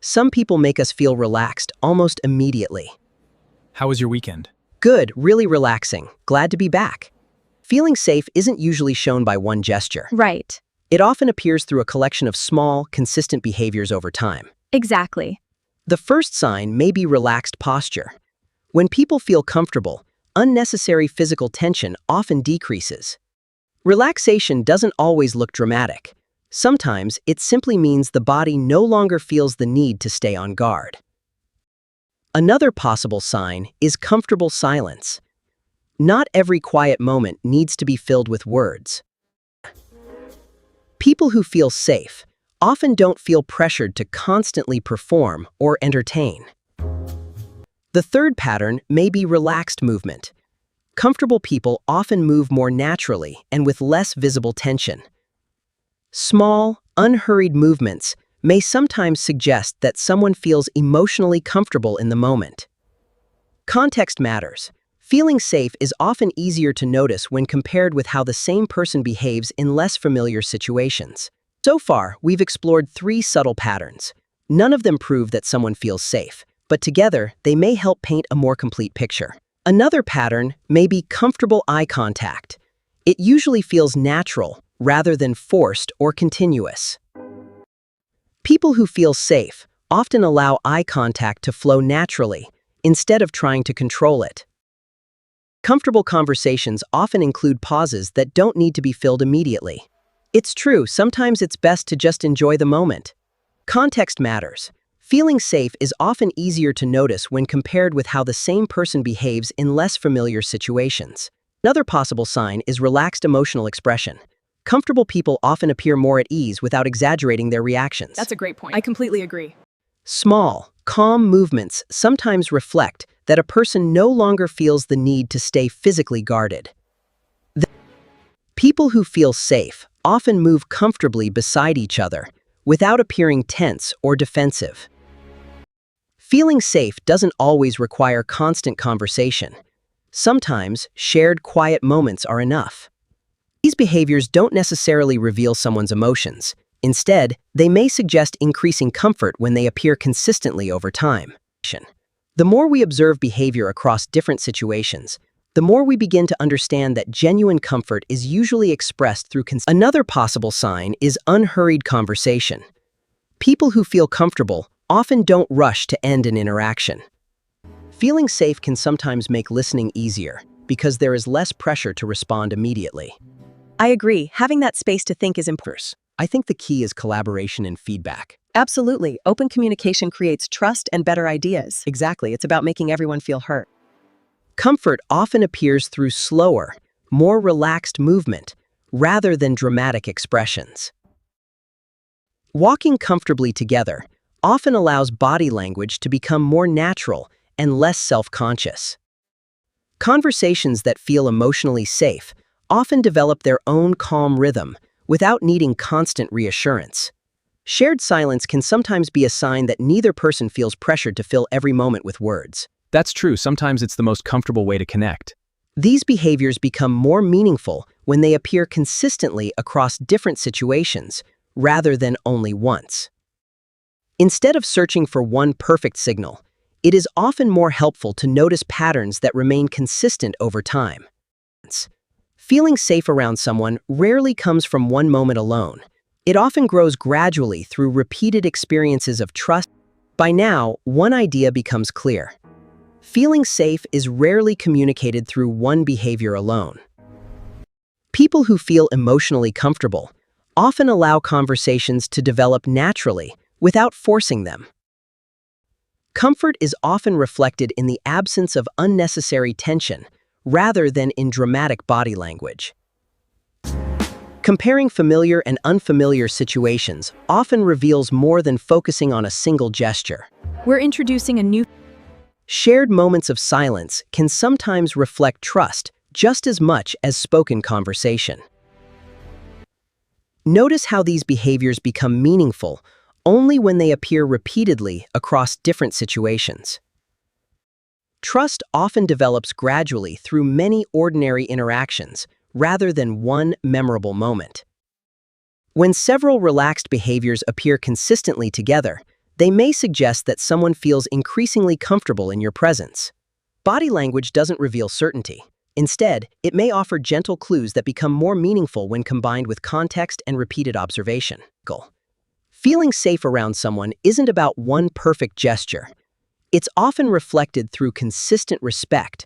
Some people make us feel relaxed almost immediately. How was your weekend? Good, really relaxing, glad to be back. Feeling safe isn't usually shown by one gesture. Right. It often appears through a collection of small, consistent behaviors over time. Exactly. The first sign may be relaxed posture. When people feel comfortable, unnecessary physical tension often decreases. Relaxation doesn't always look dramatic. Sometimes it simply means the body no longer feels the need to stay on guard. Another possible sign is comfortable silence. Not every quiet moment needs to be filled with words. People who feel safe often don't feel pressured to constantly perform or entertain. The third pattern may be relaxed movement. Comfortable people often move more naturally and with less visible tension. Small, unhurried movements may sometimes suggest that someone feels emotionally comfortable in the moment. Context matters. Feeling safe is often easier to notice when compared with how the same person behaves in less familiar situations. So far, we've explored 3 subtle patterns. None of them prove that someone feels safe, but together they may help paint a more complete picture. Another pattern may be comfortable eye contact. It usually feels natural rather than forced or continuous. People who feel safe often allow eye contact to flow naturally instead of trying to control it. Comfortable conversations often include pauses that don't need to be filled immediately. It's true, sometimes it's best to just enjoy the moment. Context matters. Feeling safe is often easier to notice when compared with how the same person behaves in less familiar situations. Another possible sign is relaxed emotional expression. Comfortable people often appear more at ease without exaggerating their reactions. That's a great point. I completely agree. Small, calm movements sometimes reflect that a person no longer feels the need to stay physically guarded. People who feel safe often move comfortably beside each other without appearing tense or defensive. Feeling safe doesn't always require constant conversation. Sometimes, shared quiet moments are enough. These behaviors don't necessarily reveal someone's emotions. Instead, they may suggest increasing comfort when they appear consistently over time. The more we observe behavior across different situations, the more we begin to understand that genuine comfort is usually expressed through Another possible sign is unhurried conversation. People who feel comfortable often don't rush to end an interaction. Feeling safe can sometimes make listening easier because there is less pressure to respond immediately. I agree. Having that space to think is important. I think the key is collaboration and feedback. Absolutely. Open communication creates trust and better ideas. Exactly, it's about making everyone feel heard. Comfort often appears through slower, more relaxed movement rather than dramatic expressions. Walking comfortably together often allows body language to become more natural and less self-conscious. Conversations that feel emotionally safe often develop their own calm rhythm without needing constant reassurance. Shared silence can sometimes be a sign that neither person feels pressured to fill every moment with words. That's true, sometimes it's the most comfortable way to connect. These behaviors become more meaningful when they appear consistently across different situations rather than only once. Instead of searching for one perfect signal, it is often more helpful to notice patterns that remain consistent over time. Feeling safe around someone rarely comes from one moment alone. It often grows gradually through repeated experiences of trust. By now, one idea becomes clear. Feeling safe is rarely communicated through one behavior alone. People who feel emotionally comfortable often allow conversations to develop naturally without forcing them. Comfort is often reflected in the absence of unnecessary tension rather than in dramatic body language. Comparing familiar and unfamiliar situations often reveals more than focusing on a single gesture. We're introducing a new... Shared moments of silence can sometimes reflect trust just as much as spoken conversation. Notice how these behaviors become meaningful only when they appear repeatedly across different situations. Trust often develops gradually through many ordinary interactions rather than one memorable moment. When several relaxed behaviors appear consistently together, They may suggest that someone feels increasingly comfortable in your presence. Body language doesn't reveal certainty. Instead, it may offer gentle clues that become more meaningful when combined with context and repeated observation. Feeling safe around someone isn't about one perfect gesture. It's often reflected through consistent respect,